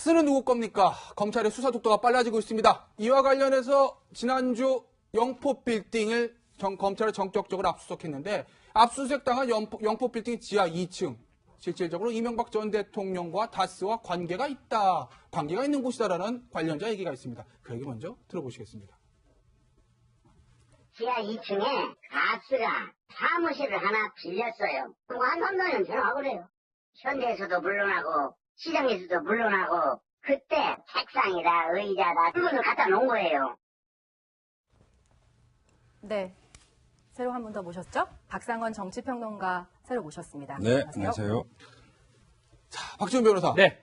다스는 누구 겁니까? 검찰의 수사 속도가 빨라지고 있습니다. 이와 관련해서 지난주 영포 빌딩을 검찰이 전격적으로 압수수색했는데 압수수색당한 영포 빌딩 지하 2층. 실질적으로 이명박 전 대통령과 다스와 관계가 있는 곳이다라는 관련자 얘기가 있습니다. 그 얘기 먼저 들어보시겠습니다. 지하 2층에 다스가 사무실을 하나 빌렸어요. 완전히 전화하고 그래요. 현대에서도 물러나고 시장에서도 물러나고 그때 책상이다 의자다 물건을 갖다 놓은 거예요. 네. 새로 한 분 더 모셨죠? 박상원 정치평론가 새로 모셨습니다. 네, 안녕하세요. 자, 박지훈 변호사. 네.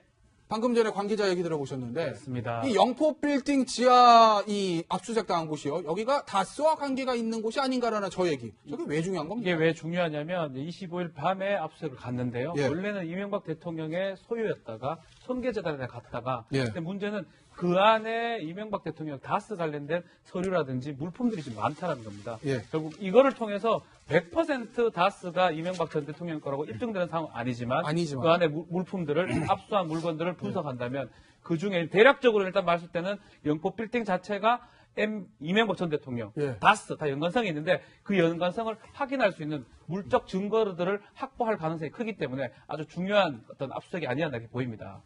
방금 전에 관계자 얘기 들어보셨는데 맞습니다. 이 영포 빌딩 지하 이 압수수색 당한 곳이요. 여기가 다스와 관계가 있는 곳이 아닌가라는 저 얘기. 저게 왜 중요한 겁니까? 이게 왜 중요하냐면 25일 밤에 압수수색을 갔는데요. 예. 원래는 이명박 대통령의 소유였다가 손괴재단에 갔다가 예. 근데 문제는 그 안에 이명박 대통령 다스 관련된 서류라든지 물품들이 좀 많다는 겁니다. 예. 결국 이거를 통해서 100% 다스가 이명박 전 대통령 거라고 입증되는 상황은 아니지만 그 안에 물품들을 압수한 물건들을 분석한다면 그중에 대략적으로 일단 봤을 때는 영포 빌딩 자체가 이명박 전 대통령, 예. 다스 다 연관성이 있는데 그 연관성을 확인할 수 있는 물적 증거들을 확보할 가능성이 크기 때문에 아주 중요한 어떤 압수수색이 아니었나 이렇게 보입니다.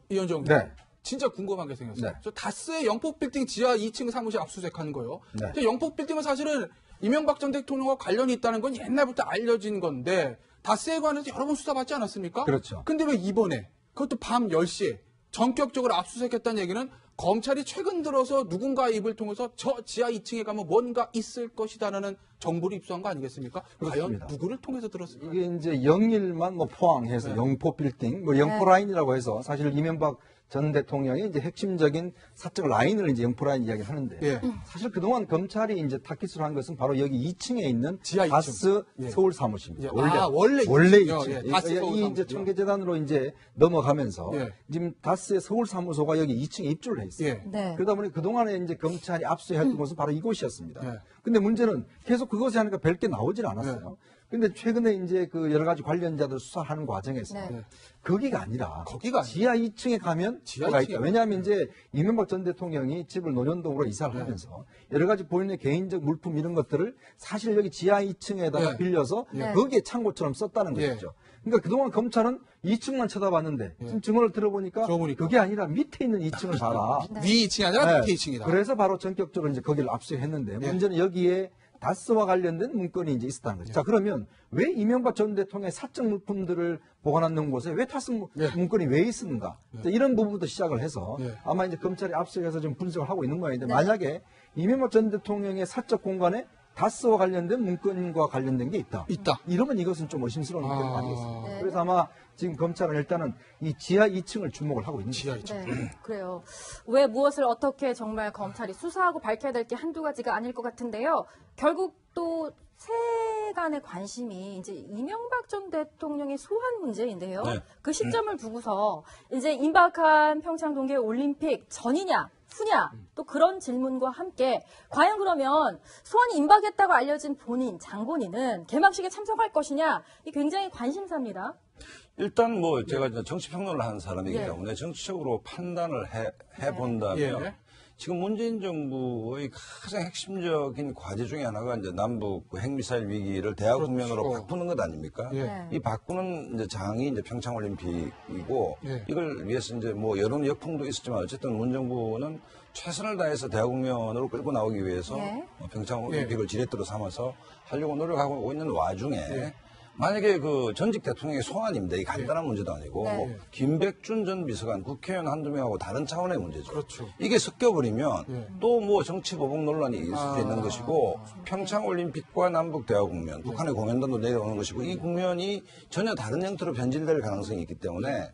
이현정 네. 진짜 궁금한 게 생겼어요. 네. 저 다스의 영포 빌딩 지하 2층 사무실 압수수색하는 거요. 네. 근데 영포 빌딩은 사실은 이명박 전 대통령과 관련이 있다는 건 옛날부터 알려진 건데 다스에 관해서 여러 번 수사받지 않았습니까? 그렇죠. 근데 왜 이번에 그것도 밤 10시에 전격적으로 압수수색했다는 얘기는 검찰이 최근 들어서 누군가의 입을 통해서 저 지하 2층에 가면 뭔가 있을 것이다라는 정보를 입수한 거 아니겠습니까? 그렇습니다. 과연 누구를 통해서 들었을까요? 이게 이제 영일만 포함해서 네. 영포 빌딩, 영포 라인이라고 해서 사실 이명박 전 대통령이 이제 핵심적인 사적 라인을 이제 영포 라인 이야기를 하는데 예. 사실 그동안 검찰이 이제 타깃으로 한 것은 바로 여기 2층에 있는 지하 2층. 다스 예. 서울 사무실입니다. 예. 원래 원래 2층이요. 2층. 예, 다스 서울 이 이제 사무실이요. 청계재단으로 이제 넘어가면서 예. 지금 다스의 서울 사무소가 여기 2층에 입주를 했어요. 예. 네. 그러다 보니 그동안에 이제 검찰이 압수했던 곳은 바로 이곳이었습니다. 예. 근데 문제는 계속 그것에 하니까 별게 나오질 않았어요. 예. 근데 최근에 이제 그 여러 가지 관련자들 수사하는 과정에서 네. 거기가 아니라 지하 2층에 가면 지하 뭐가 2층에 있다. 왜냐하면 이제 이명박 전 대통령이 집을 논현동으로 이사를 하면서 여러 가지 본인의 개인적 물품 이런 것들을 사실 여기 지하 2층에다가 예. 빌려서 네. 거기에 창고처럼 썼다는 예. 것이죠. 그러니까 그동안 검찰은 2층만 쳐다봤는데 지금 증언을 들어보니까 그게 아니라 밑에 있는 2층을 봐라. 위 2층이 아니라 네. 밑에 2층이다. 그래서 바로 전격적으로 이제 거기를 압수했는데 문제는 여기에 다스와 관련된 문건이 이제 있었다는 거죠. 자, 그러면 왜 이명박 전 대통령의 사적 물품들을 보관하는 곳에 왜 다스 문건이 왜 있었는가? 자, 이런 부분부터 시작을 해서 아마 이제 검찰이 압수해서 좀 분석을 하고 있는 모양인데 만약에 이명박 전 대통령의 사적 공간에 다스와 관련된 문건과 관련된 게 있다. 이러면 이것은 좀 의심스러운 문제가 아니겠습니까? 네. 그래서 아마 지금 검찰은 일단은 이 지하 2층을 주목을 하고 있는 지하 거죠. 2층. 네, 그래요. 왜 무엇을 어떻게 정말 검찰이 수사하고 밝혀야 될 게 한두 가지가 아닐 것 같은데요. 결국 또 세간의 관심이 이제 이명박 전 대통령의 소환 문제인데요. 네. 그 시점을 두고서 이제 임박한 평창 동계 올림픽 전이냐 후냐 또 그런 질문과 함께 과연 그러면 소환이 임박했다고 알려진 본인 장본인은 개막식에 참석할 것이냐 이 굉장히 관심사입니다. 일단 뭐 제가 이제 정치평론을 하는 사람이기 예. 때문에 정치적으로 판단을 해본다면 예. 지금 문재인 정부의 가장 핵심적인 과제 중에 하나가 이제 남북 그 핵미사일 위기를 대화 국면으로 바꾸는 것 아닙니까? 예. 이 바꾸는 이제 장이 이제 평창올림픽이고 예. 이걸 위해서 이제 뭐 여론 역풍도 있었지만 어쨌든 문 정부는 최선을 다해서 대화 국면으로 끌고 나오기 위해서 예. 평창올림픽을 지렛대로 삼아서 하려고 노력하고 있는 와중에 만약에 그 전직 대통령의 소환입니다. 이 간단한 문제도 아니고 네. 김백준 전 비서관 국회의원 한두 명하고 다른 차원의 문제죠. 그렇죠. 이게 섞여버리면 또 뭐 정치 보복 논란이 있을 수 있는 것이고 평창올림픽과 남북 대화 국면, 북한의 공연단도 내려오는 것이고 이 국면이 전혀 다른 형태로 변질될 가능성이 있기 때문에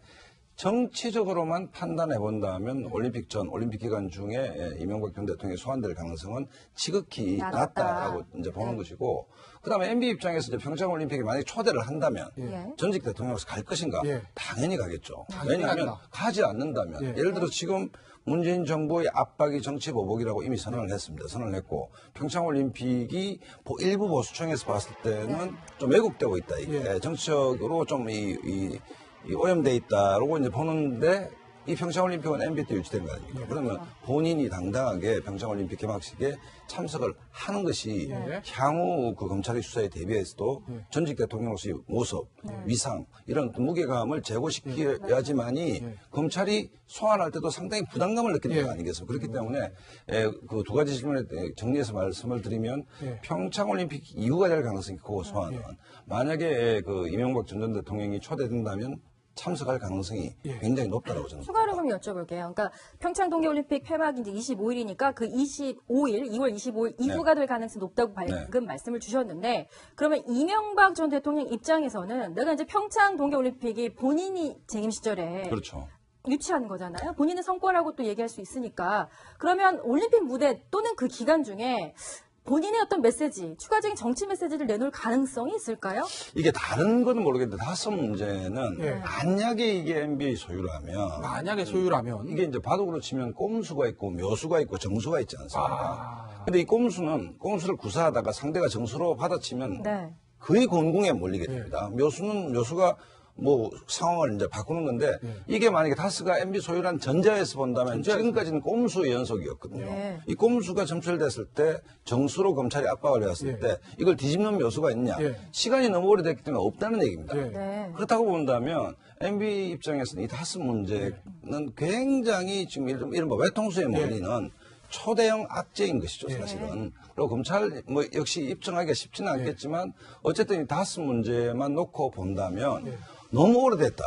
정치적으로만 판단해 본다면 올림픽 전, 올림픽 기간 중에 이명박 전 대통령이 소환될 가능성은 지극히 낮다라고 이제 보는 것이고, 그 다음에 MB 입장에서 이제 평창 올림픽에 만약에 초대를 한다면 전직 대통령으로서 갈 것인가? 당연히 가겠죠. 왜냐하면 가지 않는다면 예를 들어 지금 문재인 정부의 압박이 정치 보복이라고 이미 선언을 했습니다. 선언을 했고 평창 올림픽이 일부 보수층에서 봤을 때는 좀 왜곡되고 있다. 이게 정치적으로 좀 오염돼 있다라고 이제 보는데 이 평창올림픽은 MB 때 유치된 거 아닙니까? 그러면 본인이 당당하게 평창올림픽 개막식에 참석을 하는 것이 향후 그 검찰의 수사에 대비해서도 전직 대통령으로서의 모습, 위상 이런 무게감을 제고시켜야지만이 검찰이 소환할 때도 상당히 부담감을 느끼는 거 아니겠습니까? 그렇기 때문에 그 두 가지 질문에 정리해서 말씀을 드리면 평창올림픽 이후가 될 가능성이 크고 소환은 만약에 그 이명박 전 대통령이 초대된다면 참석할 가능성이 굉장히 높다고 저는 추가로 그럼 여쭤볼게요. 그러니까 평창 동계올림픽 폐막이 이제 25일이니까 그 25일, 2월 25일 이후가 될 가능성이 높다고 방금 말씀을 주셨는데 그러면 이명박 전 대통령 입장에서는 내가 이제 평창 동계올림픽이 본인이 재임 시절에 그렇죠. 유치하는 거잖아요. 본인의 성과라고 또 얘기할 수 있으니까 그러면 올림픽 무대 또는 그 기간 중에 본인의 어떤 메시지, 추가적인 정치 메시지를 내놓을 가능성이 있을까요? 이게 다른 거는 모르겠는데 다섯 문제는 만약에 이게 NBA 소유라면 만약에 소유라면 이게 이제 바둑으로 치면 꼼수가 있고 묘수가 있고 정수가 있지 않습니까? 근데 이 꼼수를 구사하다가 상대가 정수로 받아치면 거의 곤궁에 몰리게 됩니다. 묘수가 뭐 상황을 이제 바꾸는 건데 이게 만약에 다스가 MB 소유란 전자에서 본다면 지금까지는 꼼수의 연속이었거든요. 이 꼼수가 점철됐을 때 정수로 검찰이 압박을 해왔을 때 이걸 뒤집는 묘수가 있냐. 시간이 너무 오래됐기 때문에 없다는 얘기입니다. 그렇다고 본다면 MB 입장에서는 이 다스 문제는 굉장히 지금 이른바 외통수에 몰리는 초대형 악재인 것이죠, 사실은. 그리고 검찰, 역시 입증하기가 쉽지는 않겠지만, 어쨌든 이 다스 문제만 놓고 본다면, 너무 오래됐다.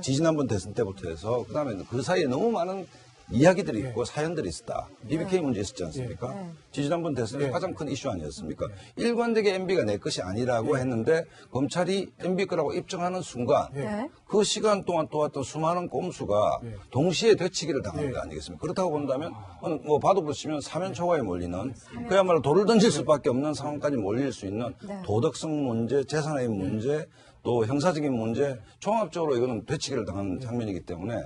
지지난번 대선 때부터 해서, 그 다음에 그 사이에 너무 많은 이야기들이 있고 사연들이 있었다. BBK 문제 있었지 않습니까? 지지난번 대선이 가장 큰 이슈 아니었습니까? 일관되게 MB가 내 것이 아니라고 했는데 검찰이 MB 거라고 입증하는 순간 그 시간 동안 또 왔던 수많은 꼼수가 동시에 되치기를 당한 거 아니겠습니까? 그렇다고 본다면 뭐 바둑으로 치면 사면초가에 몰리는 그야말로 돌을 던질 수밖에 없는 상황까지 몰릴 수 있는 도덕성 문제, 재산의 문제 또 형사적인 문제 종합적으로 이거는 되치기를 당한 장면이기 때문에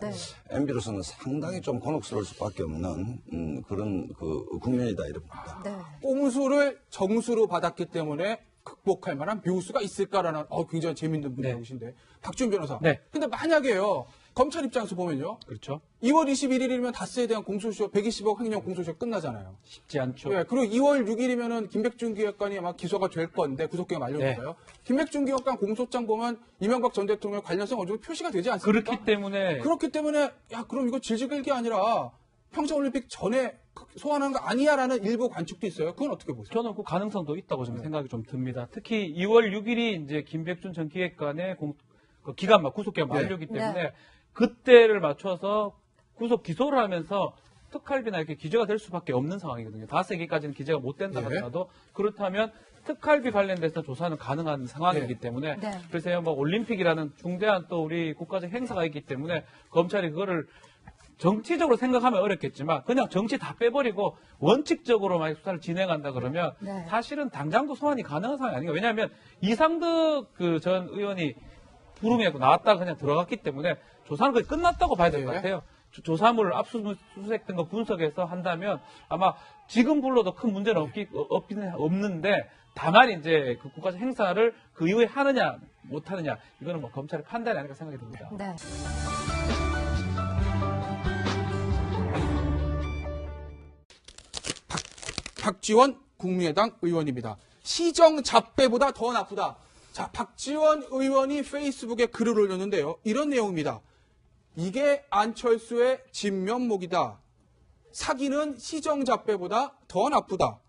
MB로서는 상당히 좀 곤혹스러울 수밖에 없는 그런 그 국면이다 이렇게 봅니다. 꼼수를 정수로 받았기 때문에 극복할 만한 묘수가 있을까라는 굉장히 재밌는 분이신데 박준 변호사. 근데 만약에요. 검찰 입장에서 보면요. 그렇죠. 2월 21일이면 다스에 대한 공소시효 120억 횡령 공소시효 끝나잖아요. 쉽지 않죠. 그리고 2월 6일이면은 김백준 기획관이 아마 기소가 될 건데 구속기가 만료될까요? 김백준 기획관 공소장 보면 이명박 전 대통령 관련성 어느 정도 표시가 되지 않습니까? 그렇기 때문에 야 그럼 이거 질질끌기 아니라 평창올림픽 전에 소환한 거 아니야라는 일부 관측도 있어요. 그건 어떻게 보세요? 저는 그 가능성도 있다고 좀 생각이 좀 듭니다. 특히 2월 6일이 이제 김백준 전 기획관의 구속기가 만료기 때문에 그때를 맞춰서 구속 기소를 하면서 특활비나 이렇게 기재가 될 수밖에 없는 상황이거든요. 5개까지는 기재가 못 된다 하더라도 그렇다면 특활비 관련돼서 조사는 가능한 상황이기 때문에 그래서 뭐 올림픽이라는 중대한 또 우리 국가적 행사가 있기 때문에 검찰이 그거를 정치적으로 생각하면 어렵겠지만 그냥 정치 다 빼버리고 원칙적으로 만약 수사를 진행한다 그러면 사실은 당장도 소환이 가능한 상황이 아니에요. 왜냐하면 이상득 그 전 의원이 부름에 나왔다가 그냥 들어갔기 때문에 조사는 거의 끝났다고 봐야 될 것 같아요. 조사물 압수수색된 거 분석해서 한다면 아마 지금 불러도 큰 문제는 없는데 다만 이제 그 국가적 행사를 그 이후에 하느냐 못하느냐 이거는 뭐 검찰의 판단이 아닐까 생각이 듭니다. 박지원 국민의당 의원입니다. 시정 잡배보다 더 나쁘다. 자, 박지원 의원이 페이스북에 글을 올렸는데요. 이런 내용입니다. 이게 안철수의 진면목이다. 사기는 시정 잡배보다 더 나쁘다.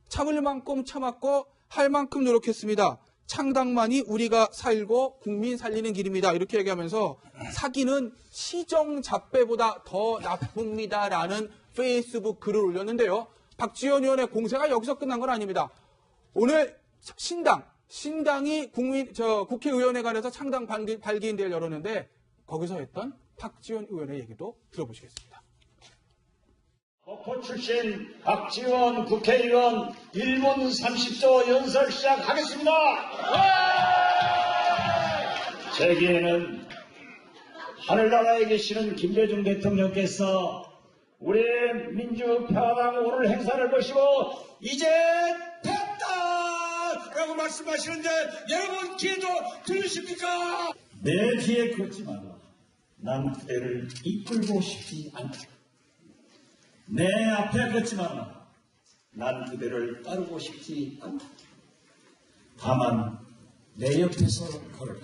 참을 만큼 참았고 할 만큼 노력했습니다. 창당만이 우리가 살고 국민 살리는 길입니다. 이렇게 얘기하면서 사기는 시정 잡배보다 더 나쁩니다라는 페이스북 글을 올렸는데요. 박지원 의원의 공세가 여기서 끝난 건 아닙니다. 오늘 신당이 국회의원회관에서 창당 발기인대회를 열었는데 거기서 했던 박지원 의원의 얘기도 들어보시겠습니다. 목포 출신 박지원 국회의원 1분 30초 연설 시작하겠습니다. 제기에는 하늘나라에 계시는 김대중 대통령께서 우리 민주평화당 오늘 행사를 보시고 이제 됐다라고 말씀하시는데 여러분 귀에도 들으십니까? 내 뒤에 걷지 마라. 난 그대를 이끌고 싶지 않다. 내 앞에 걷지 마라. 난 그대를 따르고 싶지 않다. 다만 내 옆에서 걸어라.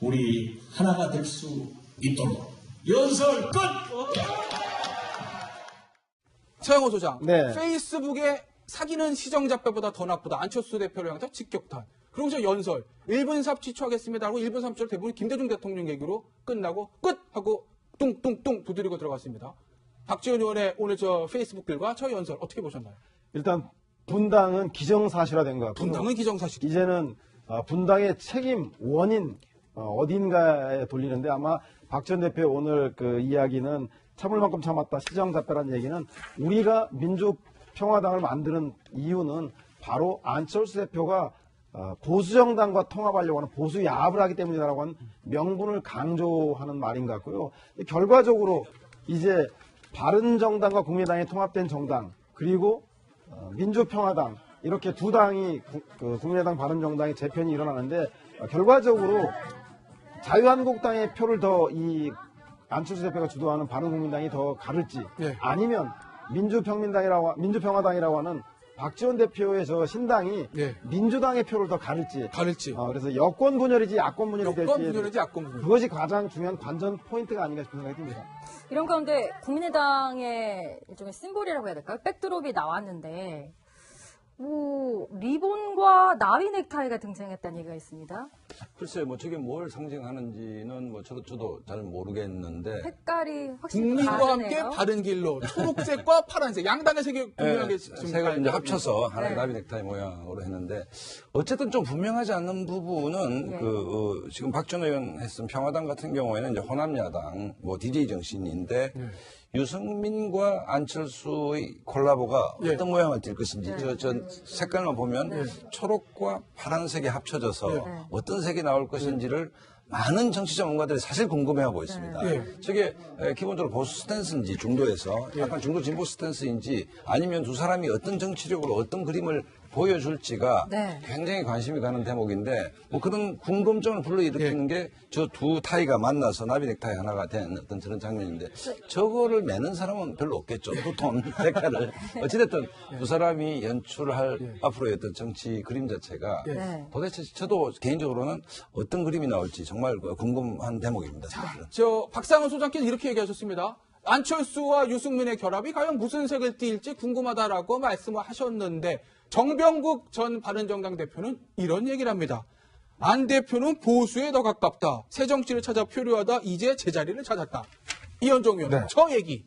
우리 하나가 될 수 있도록. 연설 끝! 최영호 소장, 네. 페이스북에 사기는 시정잡배보다 더 나쁘다. 안철수 대표를 향해서 직격탄. 그리고 저 연설, 1분 삽 취초하겠습니다 하고 1분 3초를 대부분 김대중 대통령 얘기로 끝나고 끝! 하고 뚱뚱뚱 두드리고 들어갔습니다. 박지원 의원의 오늘 저 페이스북 글과 저 연설 어떻게 보셨나요? 일단 분당은 기정사실화된 것 같고 분당은 기정사실. 이제는 분당의 책임 원인 어딘가에 돌리는데 아마 박 전 대표 오늘 그 이야기는 참을 만큼 참았다 시정잡배라는 얘기는 우리가 민주평화당을 만드는 이유는 바로 안철수 대표가 보수정당과 통합하려고 하는 보수 야합을 하기 때문이다라고 하는 명분을 강조하는 말인 것 같고요. 결과적으로 이제 바른정당과 국민당이 통합된 정당 그리고 민주평화당 이렇게 두 당이 국민의당 바른정당의 재편이 일어나는데 결과적으로 자유한국당의 표를 더 이 안철수 대표가 주도하는 바른국민당이 더 가를지 네. 아니면 민주평화당이라고 하는 박지원 대표의 저 신당이 네. 민주당의 표를 더 가를지 그래서 여권 분열이지 야권 분열이 될지 여권 분열이지 야권 분열. 그것이 가장 중요한 관전 포인트가 아닌가 싶은 생각이 듭니다. 이런 가운데 국민의당의 일종의 심볼이라고 해야 될까요? 백드롭이 나왔는데 뭐 리본과 나비 넥타이가 등장했다는 얘기가 있습니다. 글쎄, 뭐 저게 뭘 상징하는지는 뭐 저도 잘 모르겠는데. 색깔이 확실히 국민과 다르네요. 함께 바른 길로 초록색과 파란색 양당의 색이 분명하게 색을 이제 합쳐서 하나의 네. 나비 넥타이 모양으로 했는데 어쨌든 좀 분명하지 않는 부분은 네. 지금 박 전 의원 했던 평화당 같은 경우에는 이제 호남야당 뭐 DJ 정신인데 유승민과 안철수의 콜라보가 예. 어떤 모양을 띌 것인지 저 색깔만 보면 초록과 파란색이 합쳐져서 어떤 색이 나올 것인지를 많은 정치 전문가들이 사실 궁금해하고 있습니다. 저게 기본적으로 보수 스탠스인지 중도에서 약간 중도 진보 스탠스인지 아니면 두 사람이 어떤 정치력으로 어떤 그림을 보여줄지가 네. 굉장히 관심이 가는 대목인데 뭐 그런 궁금증을 불러일으키는 게 저 두 타이가 만나서 나비 넥타이 하나가 된 어떤 저런 장면인데 저거를 매는 사람은 별로 없겠죠. 두톤 색깔을. 어찌됐든 두 사람이 연출할 앞으로의 어떤 정치 그림 자체가 네. 도대체 저도 개인적으로는 어떤 그림이 나올지 정말 궁금한 대목입니다. 저 박상원 소장께서 이렇게 얘기하셨습니다. 안철수와 유승민의 결합이 과연 무슨 색을 띨지 궁금하다라고 말씀을 하셨는데 정병국 전 바른정당 대표는 이런 얘기를 합니다. 안 대표는 보수에 더 가깝다. 새 정치를 찾아 표류하다 이제 제자리를 찾았다. 이현종 의원, 저 얘기.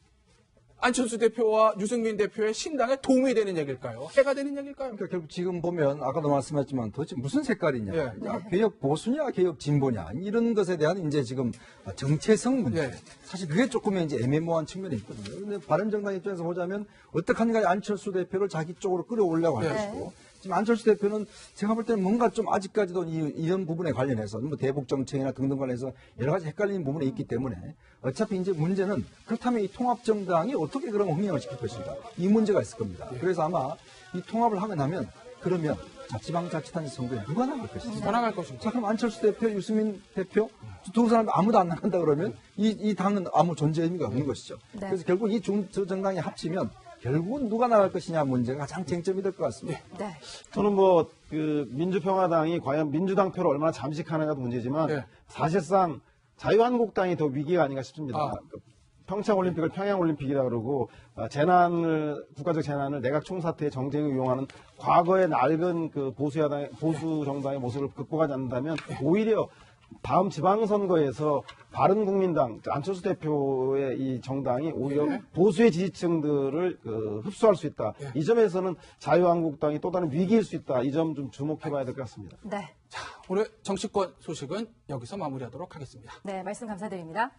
안철수 대표와 유승민 대표의 신당에 도움이 되는 얘기일까요? 해가 되는 얘기일까요? 그러니까 결국 지금 보면 아까도 말씀하셨지만 도대체 무슨 색깔이냐, 예. 개혁 보수냐, 개혁 진보냐 이런 것에 대한 이제 지금 정체성 문제. 예. 사실 그게 조금 이제 애매모호한 측면이 있거든요. 그런데 바른정당 입장에서 보자면 어떡하니 간에 안철수 대표를 자기 쪽으로 끌어올려고 할 것이고. 지금 안철수 대표는 제가 볼 때는 뭔가 좀 아직까지도 이런 부분에 관련해서 뭐 대북 정책이나 등등 관련해서 여러 가지 헷갈리는 부분이 있기 때문에 어차피 이제 문제는 그렇다면 이 통합정당이 어떻게 그런 흥행을 시킬 것인가 이 문제가 있을 겁니다. 그래서 아마 이 통합을 하고 나면 그러면 지방자치단체 선거에 누가 나갈 것인가? 누가 나갈 것인가? 자, 그럼 안철수 대표, 유승민 대표 두 사람 아무도 안 나간다 그러면 이 당은 아무 존재 의미가 없는 것이죠. 네. 그래서 결국 이 정당이 합치면 결국은 누가 나갈 것이냐 문제가 가장 쟁점이 될 것 같습니다. 네. 저는 뭐 그 민주평화당이 과연 민주당 표를 얼마나 잠식하느냐도 문제지만 네. 사실상 자유한국당이 더 위기가 아닌가 싶습니다. 아. 평창올림픽을 평양올림픽이라 그러고 국가적 재난을 내각 총사태의 정쟁을 이용하는 과거의 낡은 그 보수 정당의 모습을 극복하지 않는다면 오히려 다음 지방선거에서 바른국민당 안철수 대표의 이 정당이 오히려 보수의 지지층들을 흡수할 수 있다. 이 점에서는 자유한국당이 또 다른 위기일 수 있다. 이 점 좀 주목해봐야 될 것 같습니다. 네. 오늘 정치권 소식은 여기서 마무리하도록 하겠습니다. 네, 말씀 감사드립니다.